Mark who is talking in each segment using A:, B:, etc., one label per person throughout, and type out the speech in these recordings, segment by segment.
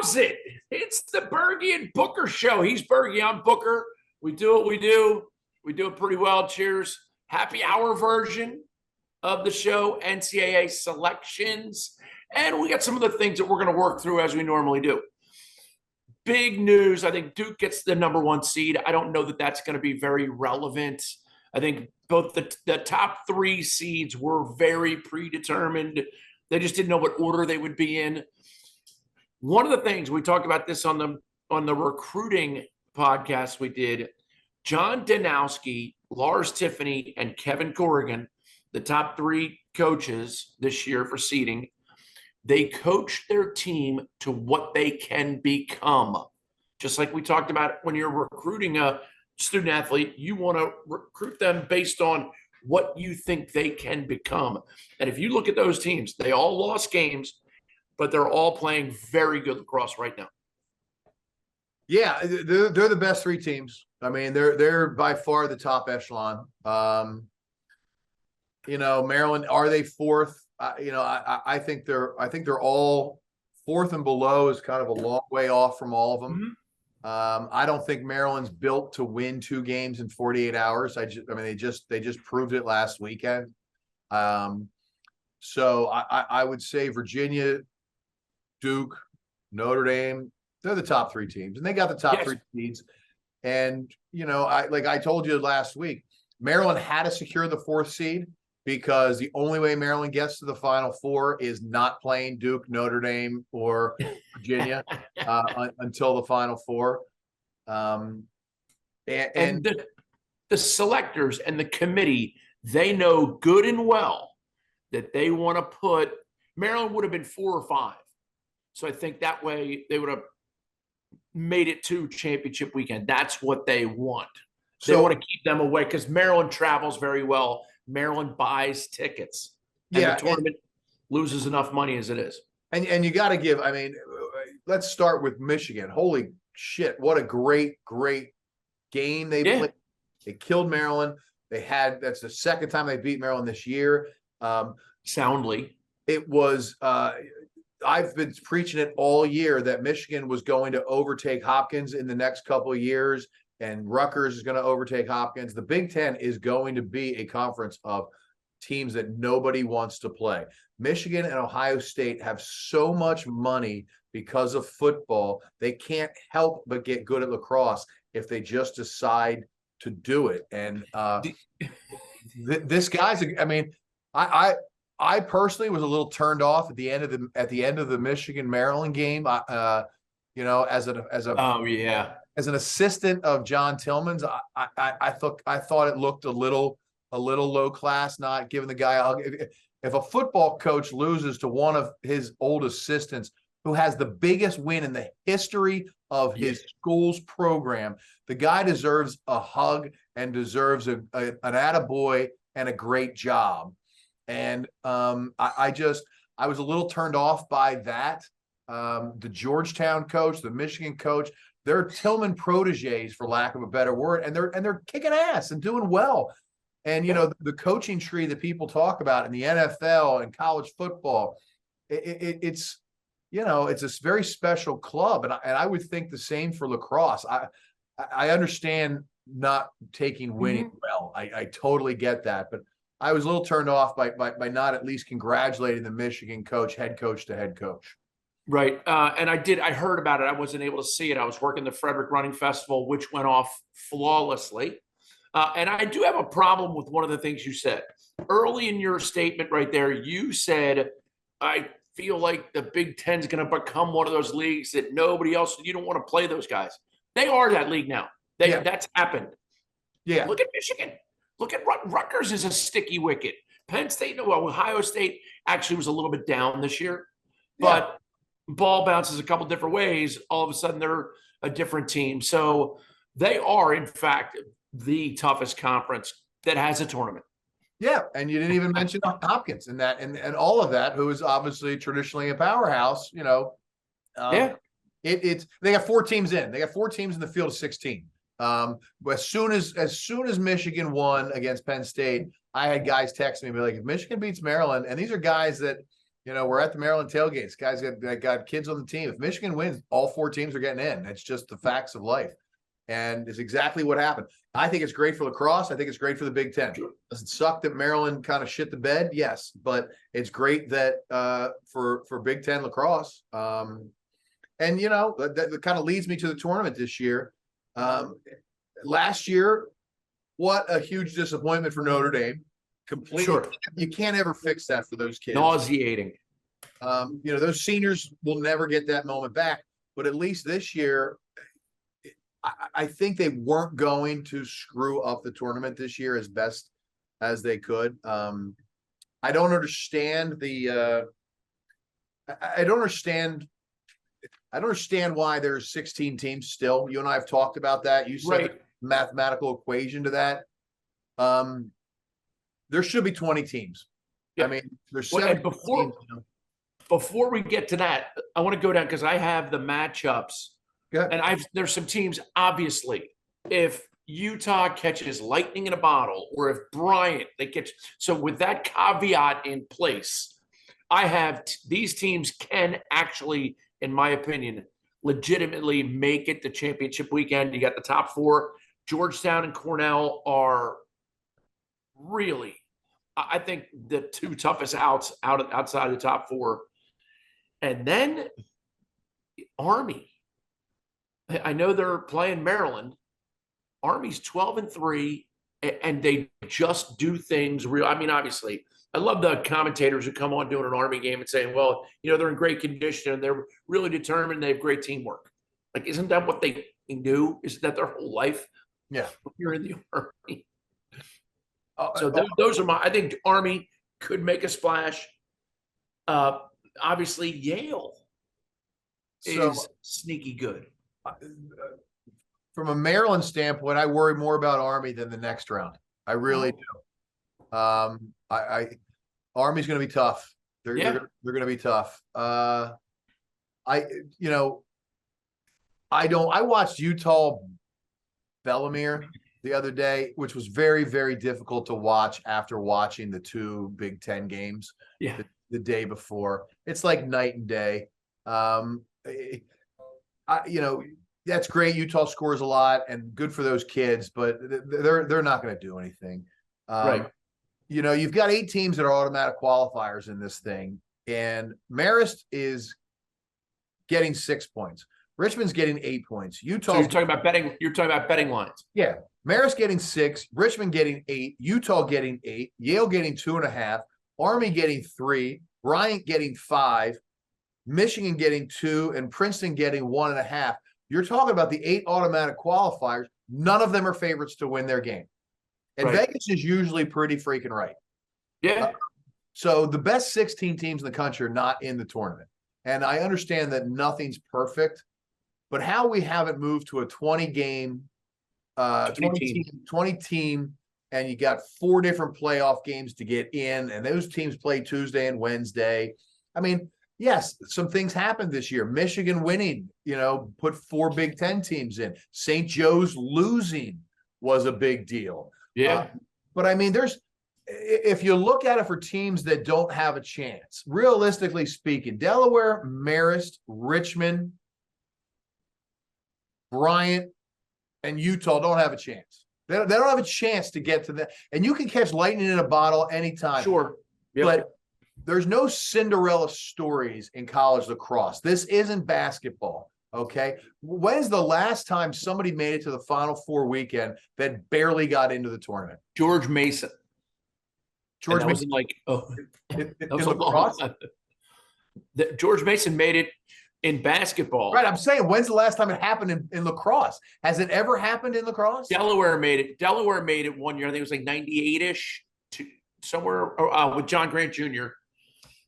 A: loves it. It's the Bergie and Booker show. He's Bergie, I'm Booker. We do what we do. We do it pretty well. Cheers. Happy hour version of the show, NCAA selections. And we got some of the things that we're going to work through as we normally do. Big news. I think Duke gets the #1 seed. I don't know that that's going to be very relevant. I think both the top 3 seeds were very predetermined. They just didn't know what order they would be in. One of the things we talked about this on the recruiting podcast we did, John Danowski, Lars Tiffany, and Kevin Corrigan, the top 3 coaches this year for seeding, they coach their team to what they can become. Just like we talked about when you're recruiting a student athlete, you want to recruit them based on what you think they can become. And if you look at those teams, they all lost games, but they're all playing very good lacrosse right now.
B: Yeah, they're the best 3 teams. I mean, they're by far the top echelon. Maryland, are they 4th? I think they're all 4th and below is kind of a long way off from all of them. Mm-hmm. I don't think Maryland's built to win 2 games in 48 hours. They just proved it last weekend. So I would say Virginia, Duke, Notre Dame, they're the top 3 teams, and they got the top 3 seeds. And I told you last week, Maryland had to secure the 4th seed, because the only way Maryland gets to the Final Four is not playing Duke, Notre Dame, or Virginia until the Final Four. And
A: the selectors and the committee, they know good and well that they want to put – Maryland would have been 4 or 5. So I think that way they would have made it to championship weekend. That's what they want. They want to keep them away because Maryland travels very well. Maryland buys tickets. And the tournament loses enough money as it is.
B: And you got to give, let's start with Michigan. Holy shit, what a great game they played. They killed Maryland. That's the 2nd time they beat Maryland this year.
A: Soundly.
B: It was I've been preaching it all year that Michigan was going to overtake Hopkins in the next couple of years. And Rutgers is going to overtake Hopkins. The Big Ten is going to be a conference of teams that nobody wants to play. Michigan and Ohio State have so much money because of football. They can't help but get good at lacrosse if they just decide to do it. And this guy's, I personally was a little turned off at the end of the Michigan Maryland game. As an assistant of John Tillman's, I thought it looked a little low class, not giving the guy if a football coach loses to one of his old assistants who has the biggest win in the history of his school's program, the guy deserves a hug and deserves an attaboy and a great job. And I was a little turned off by that. The Georgetown coach, the Michigan coach, they're Tillman proteges, for lack of a better word, and they're kicking ass and doing well. And the coaching tree that people talk about in the NFL and college football, it's a very special club, and I would think the same for lacrosse. I understand not taking winning well. I totally get that, but I was a little turned off by not at least congratulating the Michigan coach, head coach to head coach.
A: Right. And I heard about it. I wasn't able to see it. I was working the Frederick Running Festival, which went off flawlessly. And I do have a problem with one of the things you said. Early in your statement right there, you said, I feel like the Big Ten is going to become one of those leagues that nobody else, you don't want to play those guys. They are that league now. That's happened.
B: Yeah.
A: Look at Michigan. Look at Rutgers is a sticky wicket. Penn State, Ohio State actually was a little bit down this year. But ball bounces a couple different ways. All of a sudden, they're a different team. So they are, in fact, the toughest conference that has a tournament.
B: Yeah, and you didn't even mention Hopkins and all of that, who is obviously traditionally a powerhouse. They got 4 teams in. They got 4 teams in the field of 16. As soon as Michigan won against Penn State, I had guys text me and be like, if Michigan beats Maryland, and these are guys that, We're at the Maryland tailgates. Guys got kids on the team. If Michigan wins, all 4 teams are getting in. That's just the facts of life. And it's exactly what happened. I think it's great for lacrosse. I think it's great for the Big Ten. Does it suck that Maryland kind of shit the bed? Yes, but it's great that for Big Ten lacrosse. And that kind of leads me to the tournament this year. Last year, what a huge disappointment for Notre Dame. Completely,
A: Sure.
B: You can't ever fix that for those kids.
A: Nauseating.
B: Those seniors will never get that moment back. But at least this year, I think they weren't going to screw up the tournament this year as best as they could. I don't understand I don't understand why there's 16 teams still. You and I have talked about that. You said
A: Right.
B: the mathematical equation to that. There should be 20 teams.
A: Yeah.
B: I mean, there's
A: Well,
B: 7
A: and before we get to that, I want to go down because I have the matchups. And there's some teams, obviously, if Utah catches lightning in a bottle, or if Bryant, so with that caveat in place, I have these teams can actually, in my opinion, legitimately make it the championship weekend. You got the top 4. Georgetown and Cornell are really, I think, the 2 toughest outside of the top 4. And then Army. I know they're playing Maryland. Army's 12-3, and they just do things real. I mean, obviously, I love the commentators who come on doing an Army game and saying, well, they're in great condition and they're really determined. They have great teamwork. Like, isn't that what they do? Isn't that their whole life?
B: Yeah.
A: You're in the Army. So those are I think Army could make a splash. Obviously, Yale is sneaky good.
B: From a Maryland standpoint, I worry more about Army than the next round. I really do. Army's going to be tough. They're going to be tough. I watched Utah Bellarmine the other day, which was very, very difficult to watch after watching the 2 Big Ten games the day before. It's like night and day. That's great. Utah scores a lot and good for those kids, but they're not going to do anything.
A: Right.
B: You've got 8 teams that are automatic qualifiers in this thing, and Marist is getting 6 points. Richmond's getting 8 points. Utah.
A: So you're talking about betting. You're talking about betting lines.
B: Yeah. Marist getting 6, Richmond getting 8, Utah getting 8, Yale getting 2.5, Army getting 3, Bryant getting 5, Michigan getting 2, and Princeton getting 1.5. You're talking about the 8 automatic qualifiers. None of them are favorites to win their game. And Vegas is usually pretty freaking right.
A: Yeah.
B: So the best 16 teams in the country are not in the tournament. And I understand that nothing's perfect, but how we haven't moved to a 20 team, and you got 4 different playoff games to get in, and those teams play Tuesday and Wednesday. I mean, yes, some things happened this year. Michigan winning, put 4 Big Ten teams in. St. Joe's losing was a big deal.
A: Yeah.
B: But I mean, if you look at it for teams that don't have a chance, realistically speaking, Delaware, Marist, Richmond, Bryant, and Utah don't have a chance. They don't have a chance to get to that. And you can catch lightning in a bottle anytime.
A: Sure. Yep.
B: But there's no Cinderella stories in college lacrosse. This isn't basketball. Okay. When's the last time somebody made it to the Final Four weekend that barely got into the tournament?
A: George Mason.
B: George Mason,
A: that was a long time. George Mason made it in basketball.
B: Right. I'm saying, when's the last time it happened in lacrosse? Has it ever happened in lacrosse?
A: Delaware made it. Delaware made it one year. I think it was like 98-ish to somewhere with John Grant Jr.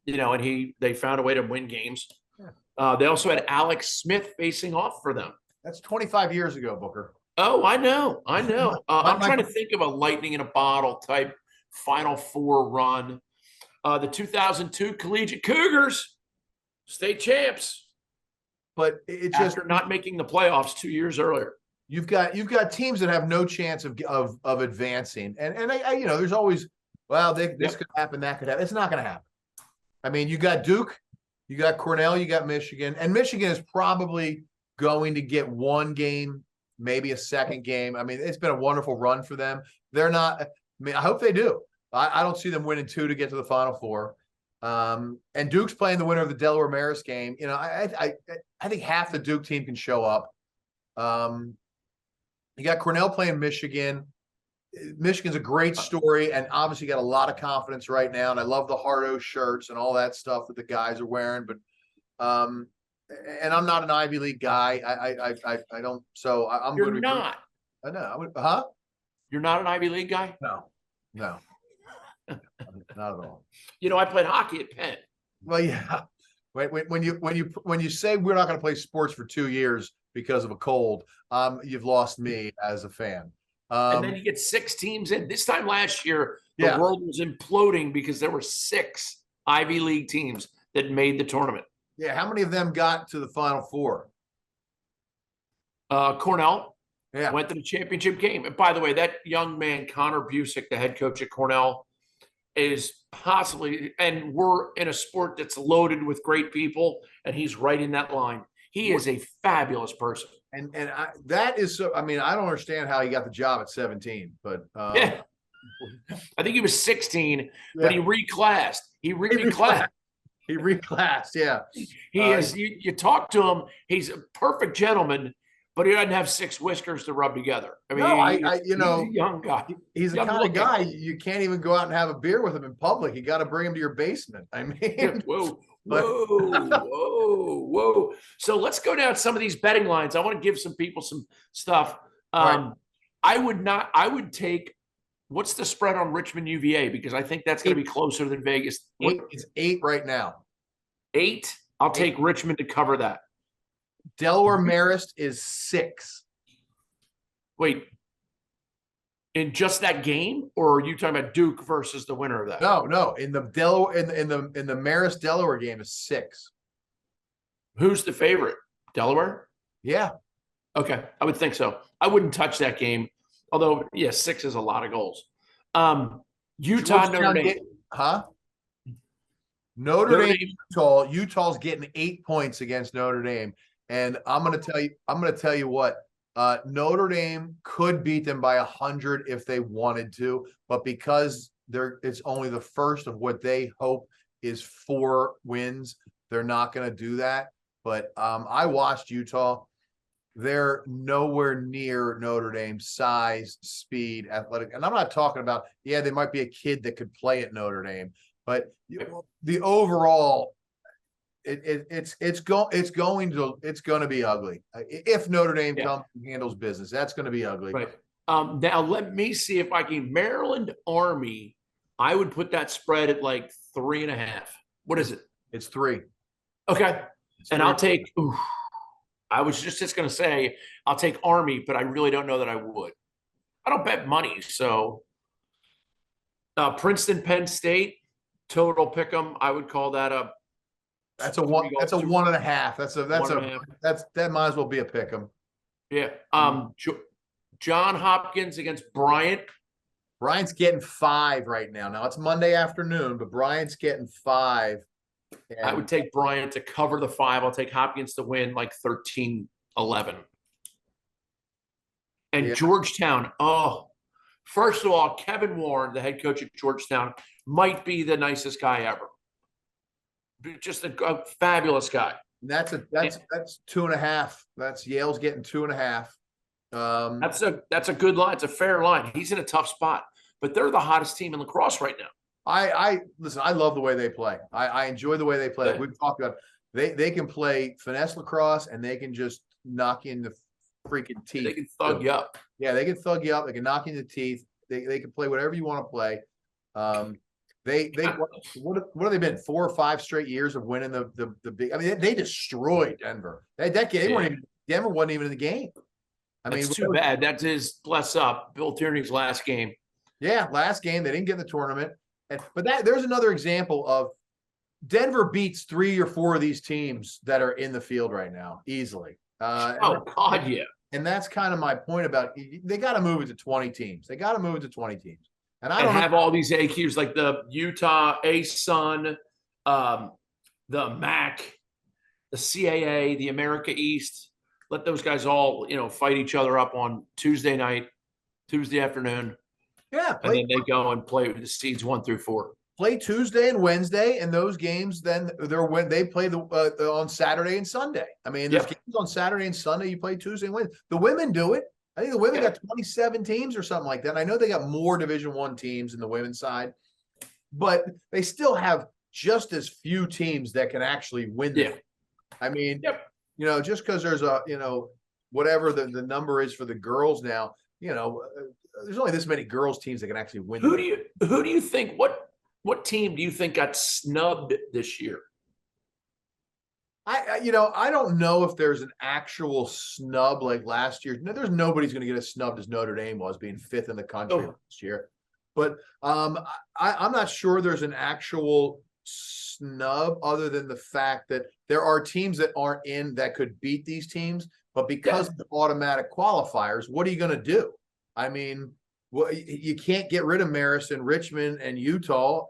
A: And they found a way to win games. Yeah. They also had Alex Smith facing off for them.
B: That's 25 years ago, Booker.
A: Oh, I know. I'm trying to think of a lightning in a bottle type Final Four run. The 2002 Collegiate Cougars, state champs.
B: But it just
A: after not making the playoffs 2 years earlier.
B: You've got teams that have no chance of advancing, and there's always this could happen, that could happen. It's not going to happen. I mean, you got Duke, you got Cornell, you got Michigan, and Michigan is probably going to get one game, maybe a second game. I mean, it's been a wonderful run for them. They're not, I mean, I hope they do. I don't see them winning 2 to get to the Final Four. And Duke's playing the winner of the Delaware Marist game. You know, I think half the Duke team can show up. You got Cornell playing Michigan. Michigan's a great story, and obviously got a lot of confidence right now. And I love the Hardo shirts and all that stuff that the guys are wearing. But and I'm not an Ivy League guy. I don't. So I'm.
A: You're not.
B: I know. Huh?
A: You're not an Ivy League guy?
B: No, not at all.
A: You know, I played hockey at Penn.
B: Well, yeah. When you say we're not going to play sports for 2 years because of a cold, you've lost me as a fan.
A: And then you get 6 teams in. This time last year, the world was imploding because there were 6 Ivy League teams that made the tournament.
B: Yeah, how many of them got to the Final Four?
A: Cornell
B: Yeah.
A: went to the championship game. And by the way, that young man, Connor Busick, the head coach at Cornell, is possibly, and we're in a sport that's loaded with great people, and he's right in that line. He is a fabulous person.
B: And that is so. I mean, I don't understand how he got the job at 17, but
A: yeah, I think he was 16, but he reclassed. He reclassed.
B: He reclassed. Yeah,
A: he is. You talk to him, he's a perfect gentleman, but he doesn't have 6 whiskers to rub together. I mean,
B: no,
A: he's a young guy.
B: He's the kind of guy you can't even go out and have a beer with him in public. You got to bring him to your basement. I mean,
A: Whoa. So let's go down some of these betting lines. I want to give some people some stuff.
B: Right.
A: I would take, what's the spread on Richmond UVA? Because I think that's going to be closer than Vegas.
B: It's 8 right now.
A: 8? I'll take Richmond to cover that.
B: Delaware Marist is 6.
A: Wait. In just that game, or are you talking about Duke versus the winner of that?
B: No. In the Delaware, in the Marist Delaware game is 6.
A: Who's the favorite? Delaware?
B: Yeah.
A: Okay, I would think so. I wouldn't touch that game, although 6 is a lot of goals. Utah, Notre Dame.
B: Notre Dame, Utah's getting 8 points against Notre Dame, and I'm going to tell you what. Notre Dame could beat them by 100 if they wanted to, but because it's only the first of what they hope is 4 wins, they're not going to do that. But I watched Utah. They're nowhere near Notre Dame's size, speed, athletic. And I'm not talking about, they might be a kid that could play at Notre Dame, but the overall, it's going to be ugly if Notre Dame comes and handles business. That's going to be ugly.
A: Right. Now let me see if I can. Maryland Army, I would put that spread at like 3.5. What is it?
B: It's 3.
A: Okay, and I'll take. I was just going to say I'll take Army, but I really don't know that I would. I don't bet money, so Princeton, Penn State total pick 'em. I would call that a.
B: That's a 1.5. That might as well be a pick 'em.
A: Yeah. John Hopkins against Bryant.
B: Bryant's getting 5 right now. Now it's Monday afternoon, but Bryant's getting 5.
A: I would take Bryant to cover the 5. I'll take Hopkins to win like 13-11. And Georgetown. Oh, first of all, Kevin Warren, the head coach at Georgetown, might be the nicest guy ever. Just a fabulous guy.
B: That's 2.5. That's Yale's getting 2.5.
A: That's a good line. It's a fair line. He's in a tough spot, but they're the hottest team in lacrosse right now.
B: Listen, I love the way they play. I enjoy the way they play. Like we've talked about, they can play finesse lacrosse and they can just knock in the freaking teeth.
A: They can thug you up.
B: Yeah, they can thug you up. They can knock you in the teeth. They can play whatever you want to play. What have they been 4 or 5 straight years of winning the big? I mean, they destroyed Denver. Denver wasn't even in the game. I mean,
A: it's too bad. That is bless up Bill Tierney's last game.
B: Yeah, last game they didn't get in the tournament. But there's another example of Denver beats 3 or 4 of these teams that are in the field right now easily.
A: God, yeah.
B: And that's kind of my point about they got to move it to 20 teams. And I don't
A: have all these AQs like the Utah, A-Sun, the MAC, the CAA, the America East. Let those guys all, fight each other up on Tuesday night, Tuesday afternoon,
B: Yeah,
A: and then they go and play the seeds 1 through 4.
B: play Tuesday and Wednesday, and those games then when they play on Saturday and Sunday. I mean, there's games on Saturday and Sunday. You play Tuesday and Wednesday. The women do it. I think the women got 27 teams or something like that. And I know they got more Division I teams in the women's side, but they still have just as few teams that can actually win them. I mean, just because there's whatever the number is for the girls now, there's only this many girls teams that can actually win.
A: Who do you think, what team do you think got snubbed this year?
B: I don't know if there's an actual snub like last year. No, there's nobody's going to get as snubbed as Notre Dame was, being 5th in the country last year. But I'm not sure there's an actual snub other than the fact that there are teams that aren't in that could beat these teams. But because of the automatic qualifiers, what are you going to do? I mean, you can't get rid of Marist and Richmond and Utah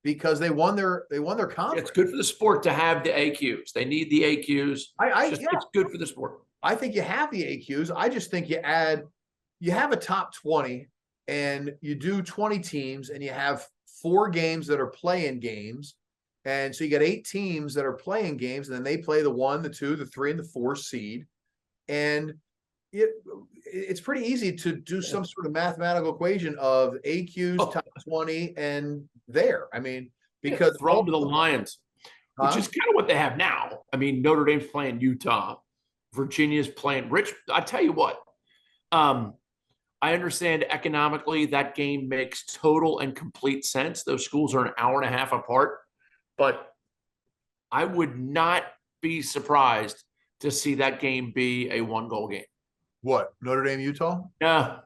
B: because they won their conference.
A: It's good for the sport to have the AQs. They need the AQs. It's good for the sport.
B: I think you have the AQs. I just think you have a top 20 and you do 20 teams and you have 4 games that are playing games. And so you got 8 teams that are playing games, and then they play the 1, the 2, the 3, and the 4 seed. And it's pretty easy to do some sort of mathematical equation of AQs, top 20, and there. I mean, because
A: throw them to the Lions, which is kind of what they have now. I mean, Notre Dame's playing Utah, Virginia's playing Rich. I tell you what, I understand economically that game makes total and complete sense. Those schools are an hour and a half apart, but I would not be surprised to see that game be a 1-goal game.
B: What, Notre Dame, Utah?
A: No.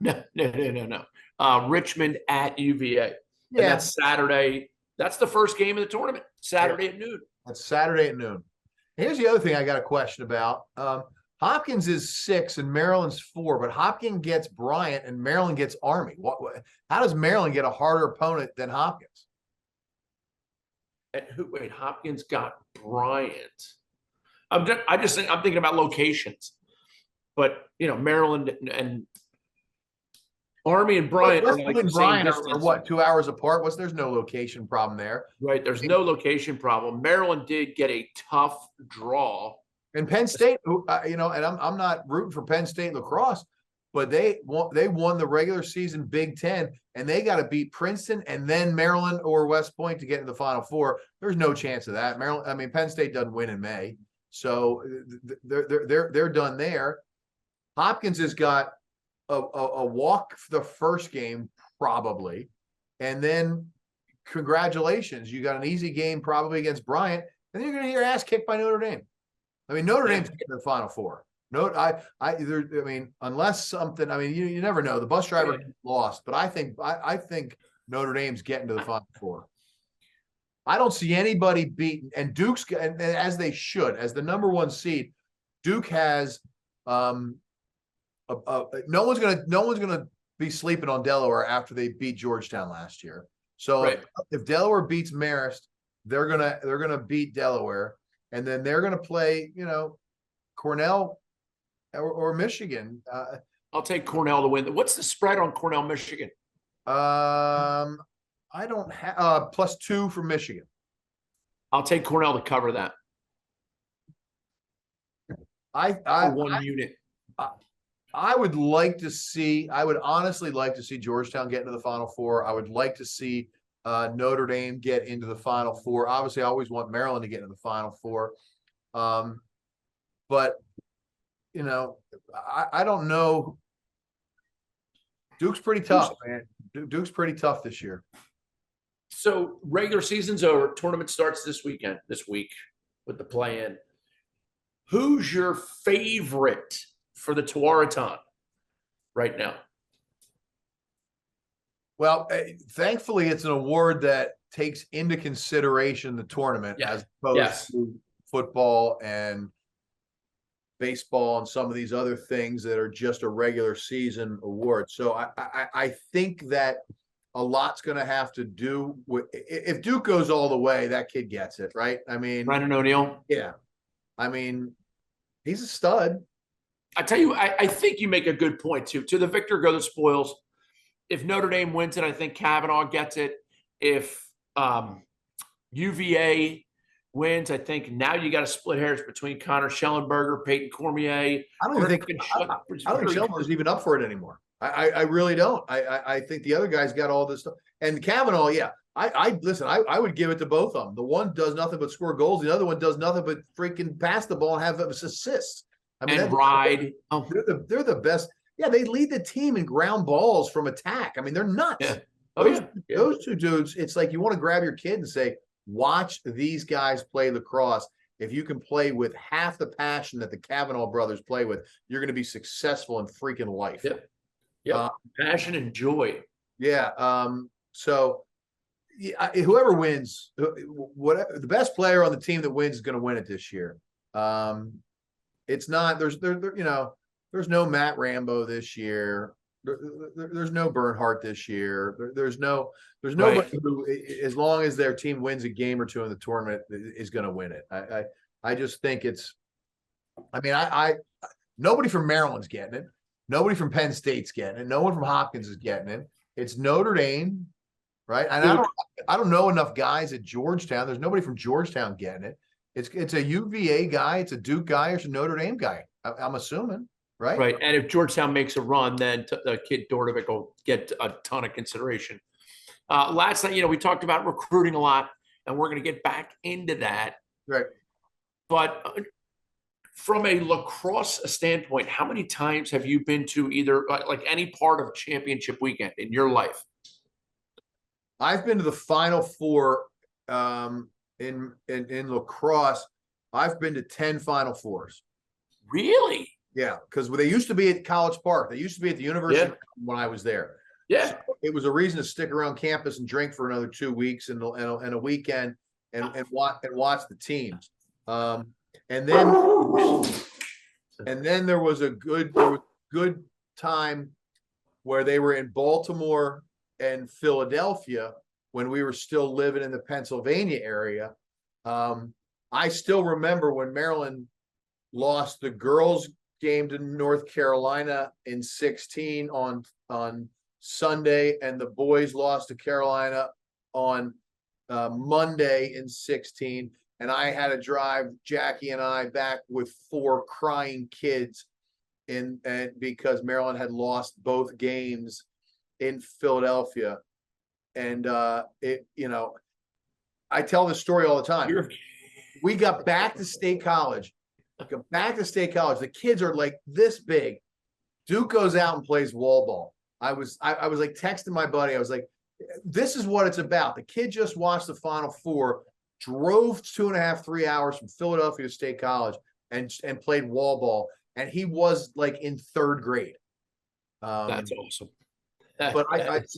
A: Richmond at UVA. Yeah. And that's Saturday. That's the first game of the tournament, Saturday at noon.
B: That's Saturday at noon. Here's the other thing I got a question about. Hopkins is 6 and Maryland's 4, but Hopkins gets Bryant and Maryland gets Army. How does Maryland get a harder opponent than Hopkins?
A: Wait, Hopkins got Bryant. I'm thinking about locations. But Maryland and Army and Bryant are like the same distance.
B: Are what, 2 hours apart? There's no location problem there.
A: Right. There's no location problem. Maryland did get a tough draw.
B: And Penn State, and I'm not rooting for Penn State lacrosse, but they won the regular season Big Ten, and they got to beat Princeton and then Maryland or West Point to get into the Final Four. There's no chance of that. Penn State doesn't win in May, so they're done there. Hopkins has got a walk for the first game, probably. And then congratulations, you got an easy game probably against Bryant, and then you're going to get your ass kicked by Notre Dame. I mean, Notre Dame's getting to the Final Four. Unless something, you never know. The bus driver lost, but I think Notre Dame's getting to the Final Four. I don't see anybody beaten, and Duke's, and as they should, as the number 1 seed, Duke has no one's gonna be sleeping on Delaware after they beat Georgetown last year. So if Delaware beats Marist, they're gonna beat Delaware, and then they're gonna play Cornell or Michigan.
A: I'll take Cornell to win. What's the spread on Cornell, Michigan?
B: I don't have +2 for Michigan.
A: I'll take Cornell to cover that. One unit.
B: I would honestly like to see Georgetown get into the Final Four. I would like to see Notre Dame get into the Final Four. Obviously, I always want Maryland to get into the Final Four. But I don't know. Duke's pretty tough, man. Duke's pretty tough this year.
A: So regular season's over. Tournament starts this week with the play-in. Who's your favorite for the Tewaaraton right now?
B: Well, thankfully, it's an award that takes into consideration the tournament as opposed to football and baseball and some of these other things that are just a regular season award. So I think that a lot's going to have to do with if Duke goes all the way, that kid gets it, right? I mean,
A: Brandon O'Neal.
B: yeah. I mean, he's a stud.
A: I tell you, I think you make a good point too. To the victor go the spoils. If Notre Dame wins it, I think Kavanaugh gets it. If UVA wins, I think now you got to split hairs between Connor Schellenberger, Peyton Cormier.
B: I don't think Schellenberger's even up for it anymore. I really don't. I think the other guy's got all this stuff. And Kavanaugh, yeah. I listen, I would give it to both of them. The one does nothing but score goals, the other one does nothing but freaking pass the ball and have assists. I mean,
A: and ride.
B: Oh. They're the best. Yeah, they lead the team in ground balls from attack. I mean, they're nuts.
A: Yeah.
B: Those two dudes, it's like you want to grab your kid and say, watch these guys play lacrosse. If you can play with half the passion that the Kavanaugh brothers play with, you're going to be successful in freaking life.
A: Yep. Yeah. Passion and joy.
B: Yeah. So yeah, whoever wins, whatever the best player on the team that wins is going to win it this year. It's not there's no Matt Rambo this year. There's no Bernhardt this year. There's nobody who, as long as their team wins a game or two in the tournament, is going to win it. I just think it's. I mean, nobody from Maryland's getting it. Nobody from Penn State's getting it. No one from Hopkins is getting it. It's Notre Dame, right? And I don't know enough guys at Georgetown. There's nobody from Georgetown getting it. It's a UVA guy, it's a Duke guy, or it's a Notre Dame guy. I'm assuming, right?
A: Right. And if Georgetown makes a run, then the kid Dordovic will get a ton of consideration. Last night, we talked about recruiting a lot, and we're going to get back into that.
B: Right.
A: But from a lacrosse standpoint, how many times have you been to either like any part of championship weekend in your life?
B: I've been to the Final Four in lacrosse. I've been to 10 Final Fours.
A: Really?
B: Yeah, because they used to be at College Park. They used to be at the university when I was there.
A: Yeah,
B: so it was a reason to stick around campus and drink for another 2 weeks and a weekend and watch the teams. And then there was a good time where they were in Baltimore and Philadelphia when we were still living in the Pennsylvania area. I still remember when Maryland lost the girls' game to North Carolina in 16 on Sunday, and the boys lost to Carolina on Monday in 16. And I had to drive Jackie and I back with 4 crying kids and because Maryland had lost both games in Philadelphia. And I tell this story all the time. We got back to State College. The kids are like this big. Duke goes out and plays wall ball. I was like texting my buddy. I was like, this is what it's about. The kid just watched the Final Four, drove 2.5, 3 hours from Philadelphia to State College and played wall ball. And he was like in 3rd grade.
A: That's awesome.
B: But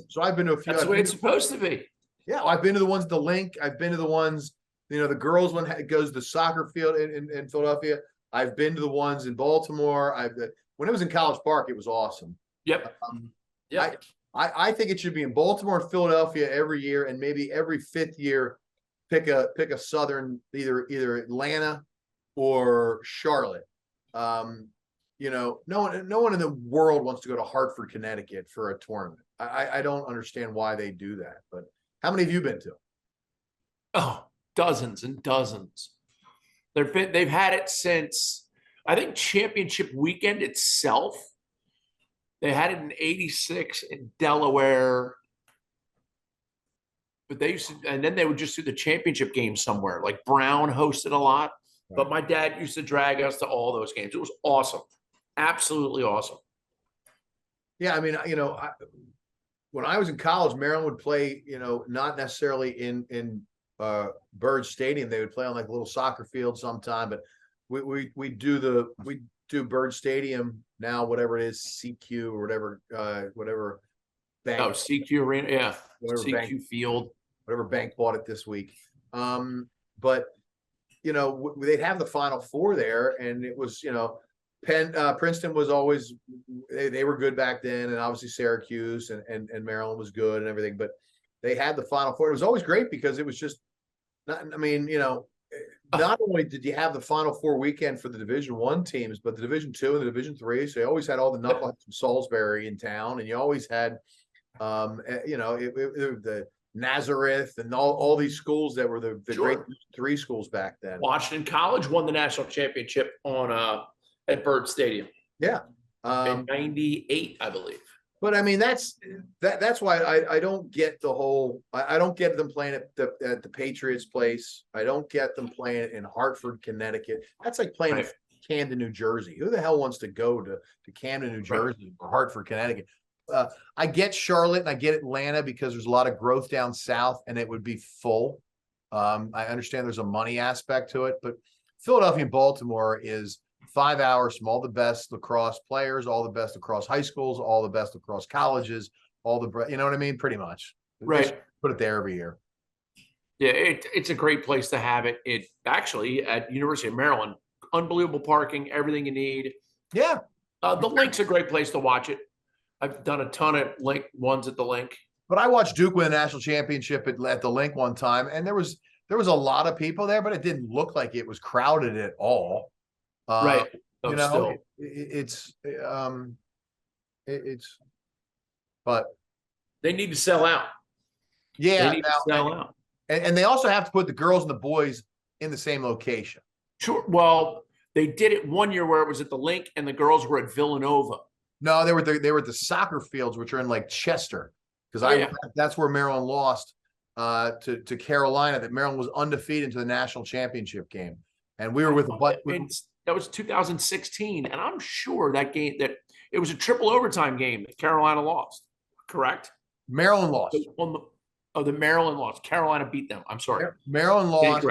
B: so I've been to a few.
A: That's the way it's supposed to be.
B: Yeah, I've been to the ones at the Link. I've been to the ones, the girls one goes to the soccer field in Philadelphia. I've been to the ones in Baltimore. When it was in College Park, it was awesome.
A: Yep.
B: I think it should be in Baltimore and Philadelphia every year, and maybe every 5th year, pick a southern, either Atlanta or Charlotte. No one in the world wants to go to Hartford, Connecticut for a tournament. I don't understand why they do that. But how many have you been to?
A: Oh, dozens and dozens. They've had it since, I think, championship weekend itself. They had it in '86 in Delaware. But and then they would just do the championship game somewhere. Like Brown hosted a lot. Right. But my dad used to drag us to all those games. It was awesome. Absolutely awesome.
B: Yeah, I mean, when I was in college, Maryland would play, not necessarily in Bird Stadium. They would play on like a little soccer field sometime, but we do Bird Stadium now, whatever it is, CQ or whatever bank.
A: Oh, CQ Arena, yeah.
B: Whatever
A: CQ
B: bank,
A: Field.
B: Whatever bank bought it this week. But they'd have the Final Four there, and it was, Princeton was always they were good back then, and obviously Syracuse and Maryland was good and everything. But they had the Final Four. It was always great because it was just not. I mean, not only did you have the Final Four weekend for the Division I teams, but the Division II and the Division III. So you always had all the knuckleheads from Salisbury in town, and you always had, the Nazareth and all these schools that were the
A: Sure.
B: great three schools back then.
A: Washington College won the national championship at Byrd Stadium.
B: Yeah.
A: In '98, I believe.
B: But I mean, that's why I don't get the whole. I don't get them playing at the Patriots place. I don't get them playing in Hartford, Connecticut. That's like playing in Camden, New Jersey. Who the hell wants to go to Camden, New Jersey or Hartford, Connecticut? I get Charlotte and I get Atlanta because there's a lot of growth down south and it would be full. I understand there's a money aspect to it, but Philadelphia and Baltimore is 5 hours from all the best lacrosse players, all the best across high schools, all the best across colleges, you know what I mean? Pretty much.
A: Right.
B: Put it there every year.
A: Yeah, it's a great place to have it. It actually at University of Maryland, unbelievable parking, everything you need.
B: Yeah.
A: The Link's a great place to watch it. I've done a ton of Link ones at the Link.
B: But I watched Duke win a national championship at the Link one time, and there was a lot of people there, but it didn't look like it was crowded at all.
A: Right.
B: But
A: they need to sell out.
B: Yeah,
A: they need to sell out.
B: And they also have to put the girls and the boys in the same location.
A: Sure. Well, they did it one year where it was at the Link and the girls were at Villanova.
B: No, they were at the soccer fields, which are in like Chester, because that's where Maryland lost to Carolina. That Maryland was undefeated to the national championship game, and we were with
A: that was 2016, and I'm sure that it was a triple overtime game that Carolina lost. Correct?
B: Maryland lost.
A: The Maryland lost. Carolina beat them. I'm sorry.
B: Maryland lost.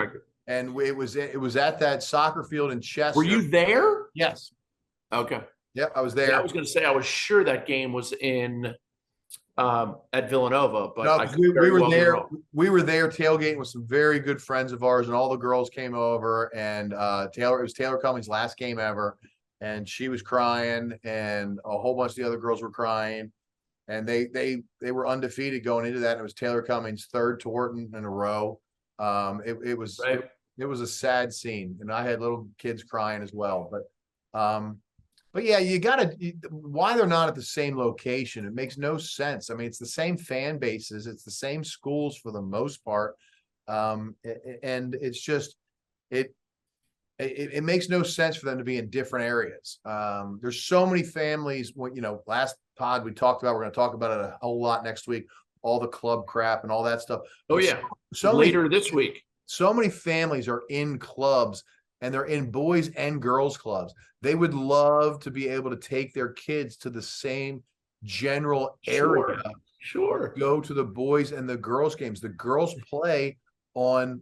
B: And it was at that soccer field in Chester.
A: Were you there?
B: Yes.
A: Okay.
B: Yep, I was there.
A: Yeah, I was going to say I was sure that game was in at Villanova, but
B: no, we were there. We were there tailgating with some very good friends of ours, and all the girls came over. And it was Taylor Cummings' last game ever, and she was crying, and a whole bunch of the other girls were crying, and they were undefeated going into that. And it was Taylor Cummings' third Taunton in a row. It was a sad scene, and I had little kids crying as well, But yeah, why they're not at the same location. It makes no sense. I mean, it's the same fan bases. It's the same schools for the most part. And it's just, it makes no sense for them to be in different areas. There's so many families last pod we talked about, we're going to talk about it a whole lot next week, all the club crap and all that stuff.
A: Oh yeah. So later this week.
B: So many families are in clubs, and they're in boys and girls clubs. They would love to be able to take their kids to the same general area.
A: Sure.
B: Go to the boys and the girls games. The girls play on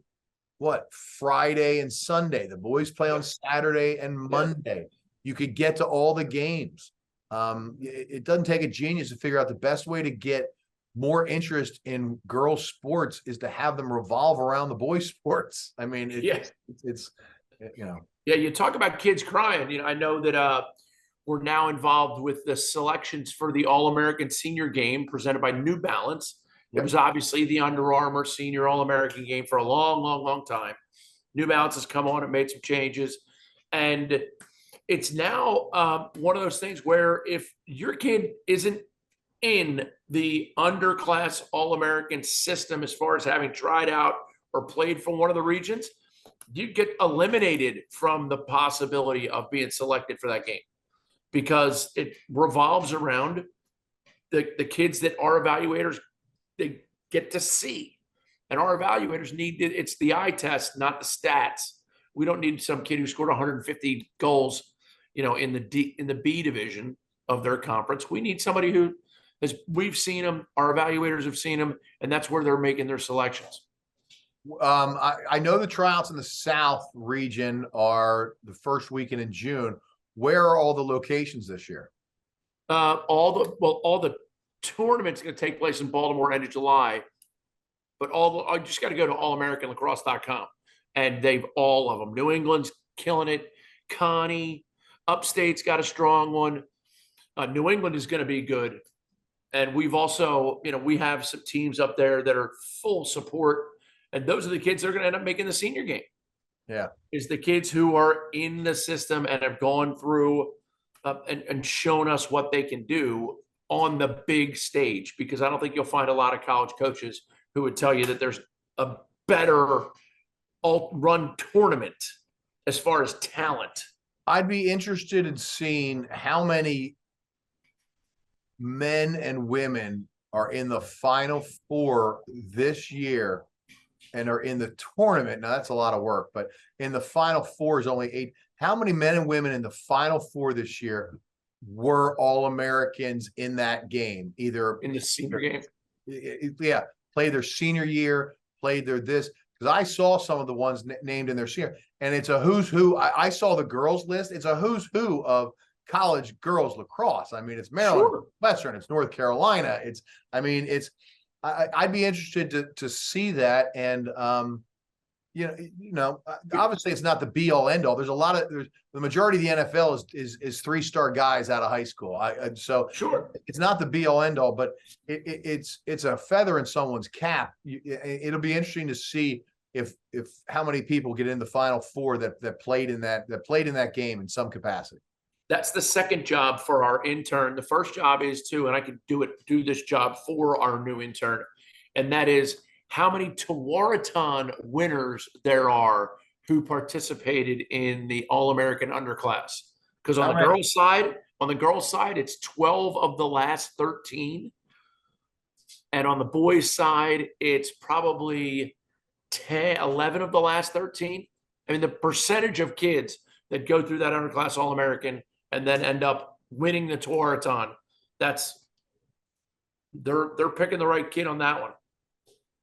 B: Friday and Sunday. The boys play on Saturday and Monday. You could get to all the games. It doesn't take a genius to figure out the best way to get more interest in girls sports is to have them revolve around the boys sports. I mean, it's
A: Yeah, you talk about kids crying. I know that we're now involved with the selections for the All-American Senior Game presented by New Balance. It was obviously the Under Armour Senior All-American Game for a long, long, long time. New Balance has come on and made some changes. And it's now one of those things where if your kid isn't in the underclass All-American system as far as having tried out or played for one of the regions, you get eliminated from the possibility of being selected for that game because it revolves around the kids that our evaluators, they get to see. And our evaluators it's the eye test, not the stats. We don't need some kid who scored 150 goals, in the B division of their conference. We need somebody who we've seen them, our evaluators have seen them, and that's where they're making their selections.
B: I know the tryouts in the South region are the first weekend in June. Where are all the locations this year?
A: All the tournaments going to take place in Baltimore end of July, but I just got to go to allamericanlacrosse.com, and they've all of them. New England's killing it. Connie, Upstate's got a strong one. New England is going to be good. And we've also, we have some teams up there that are full support. And those are the kids that are going to end up making the senior game.
B: Yeah.
A: Is the kids who are in the system and have gone through and shown us what they can do on the big stage. Because I don't think you'll find a lot of college coaches who would tell you that there's a better run tournament as far as talent.
B: I'd be interested in seeing how many men and women are in the Final Four this year and are in the tournament. Now that's a lot of work, but in the Final Four is only 8. How many men and women in the Final Four this year were All-Americans in that game? Either
A: in the senior game.
B: Yeah, played their senior year, played their this. Because I saw some of the ones named in their senior, and it's a who's who. I saw the girls list. It's a who's who of college girls lacrosse. I mean, it's Maryland,
A: Sure.
B: Western, it's North Carolina. I'd be interested to see that. And, obviously it's not the be all end all. There's the majority of the NFL is 3-star guys out of high school. So
A: sure,
B: it's not the be all end all, but it's a feather in someone's cap. It'll be interesting to see if how many people get in the Final Four that played in that game in some capacity.
A: That's the second job for our intern. The first job is and I could do this job for our new intern, and that is how many Tewaaraton winners there are who participated in the All-American underclass. Because on the girls' side, it's 12 of the last 13. And on the boys' side, it's probably 11 of the last 13. I mean, the percentage of kids that go through that underclass All-American and then end up winning the Tewaaraton, they're picking the right kid on that one.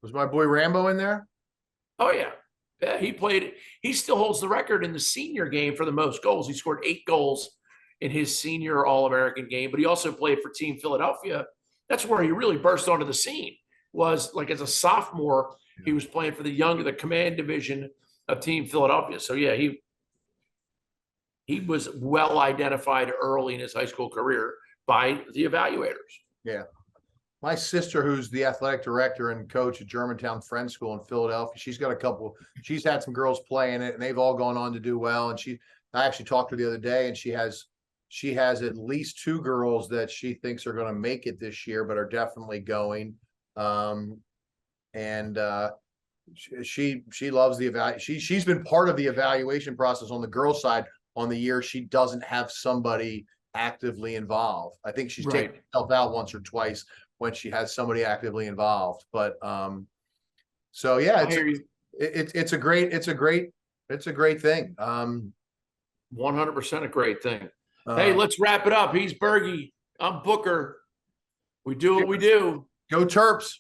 B: Was my boy Rambo in there?
A: Oh, yeah. Yeah, he still holds the record in the senior game for the most goals. He scored 8 goals in his senior All-American game, but he also played for Team Philadelphia. That's where he really burst onto the scene, was like as a sophomore. He was playing for the command division of Team Philadelphia. So, yeah, he was well identified early in his high school career by the evaluators.
B: Yeah. My sister, who's the athletic director and coach at Germantown Friends School in Philadelphia, she's had some girls playing it, and they've all gone on to do well. And I actually talked to her the other day, and she has at least 2 girls that she thinks are going to make it this year, but are definitely going. She loves the evaluation. She's been part of the evaluation process on the girls' side on the year she doesn't have somebody actively involved. I think she's taken herself out once or twice when she has somebody actively involved. But so yeah, it's a great thing.
A: 100% a great thing. Hey, let's wrap it up. He's Bergie. I'm Booker. We do what we do.
B: Go Terps.